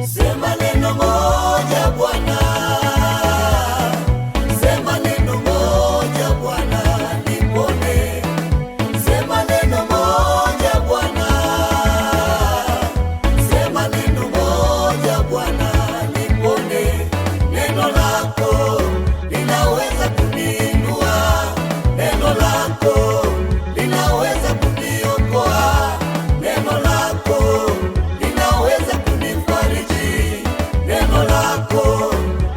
Sema neno moja Bwana, sema neno moja Bwana nipone. Sema neno moja Bwana, sema neno moja Bwana nipone. Neno lako linaweza kuniinua, neno lako linaweza kuniokoa, neno lako linaweza kunifariji, neno lako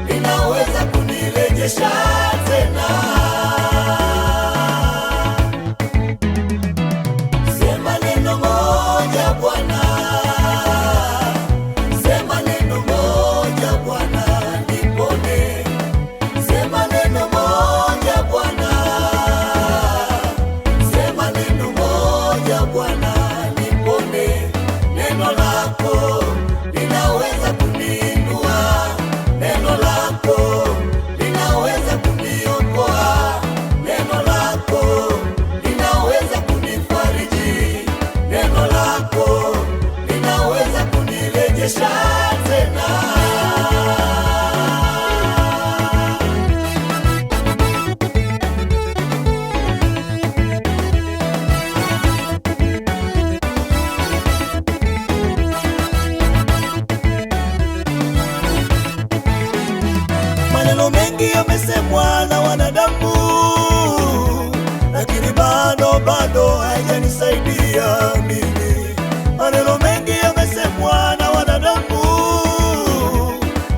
linaweza kunirejesha tena. Sema neno moja Bwana, sema neno moja Bwana nipone. Sema neno moja Bwana, sema neno moja Bwana nipone. Neno lako linaweza kuniinua, neno lako linaweza kuniokoa, neno lako linaweza kunifariji, neno lako linaweza kunirejesha tena. Maneno mengi yamesemwa na wanadamu, lakini bado hayajanisaidia mimi. Maneno mengi yamesemwa na wanadamu,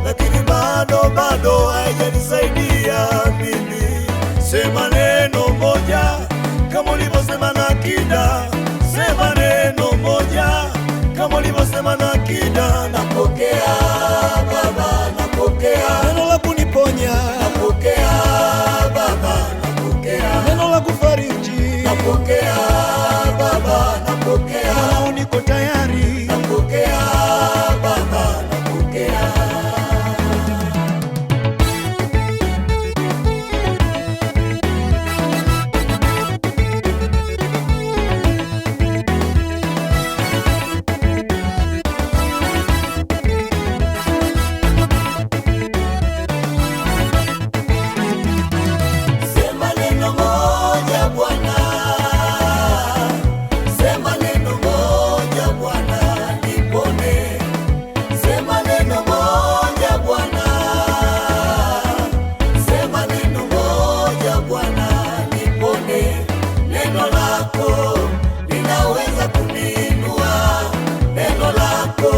lakini bado hayajanisaidia mimi. Sema neno moja kama ulivyosema na akida, sema neno moja kama ulivyosema na akida. Napokea Baba, napokea neno la kuniponya, napokea Baba, napokea neno la kufariji, napokea Baba, napokea nao, niko tayari, napokea Baba, napokea. Sema neno moja Bwana, sema neno moja Bwana nipone. Sema neno moja Bwana, sema neno moja Bwana nipone. Neno lako linaweza kuniinua, neno lako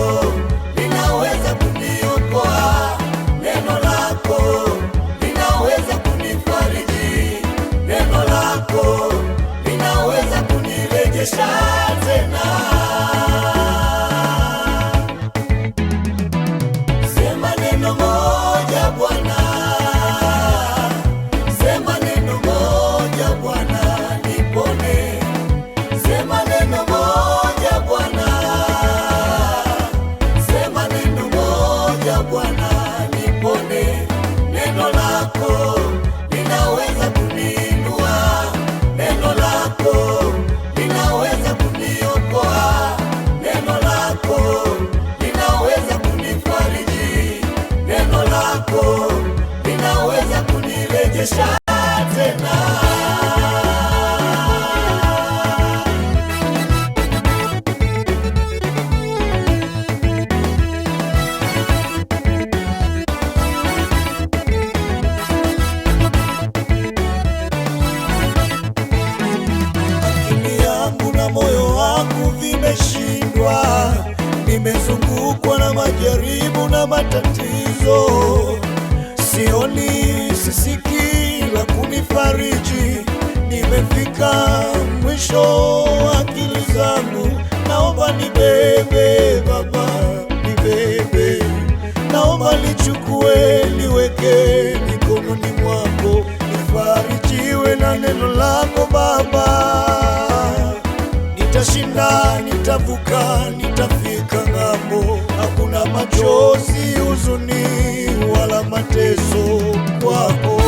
linaweza kuniokoa, neno lako linaweza kunifariji, neno lako linaweza kunirejesha tena. Sema neno moja Bwana, sema neno moja Bwana nipone. Sema neno moja Bwana, sema neno moja Bwana nipone. Neno lako linaweza kuniinua, neno lako linaweza kuniokoa, neno lako linaweza kunifariji, neno lako linaweza kunirejesha tena. Akili yangu na moyo wangu vimeshindwa, nimezungukwa na majaribu na matatizo. Sioni, sisikii la kunifariji, nimefika mwisho wa akili zangu. Naomba nibebe Baba, nibebe, naomba lichukue, liweke mikononi mwako, nifarijiwe na neno lako Baba. Nitashinda, nitavuka, nitafika ng'ambo. Hakuna machozi, huzuni wala mateso kwako.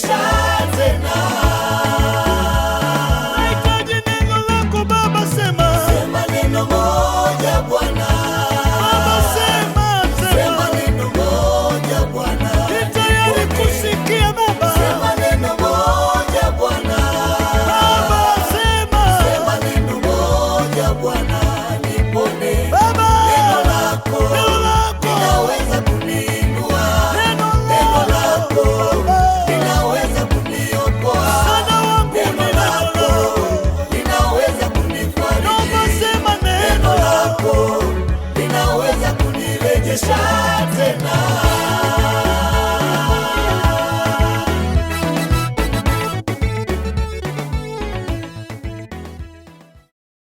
tena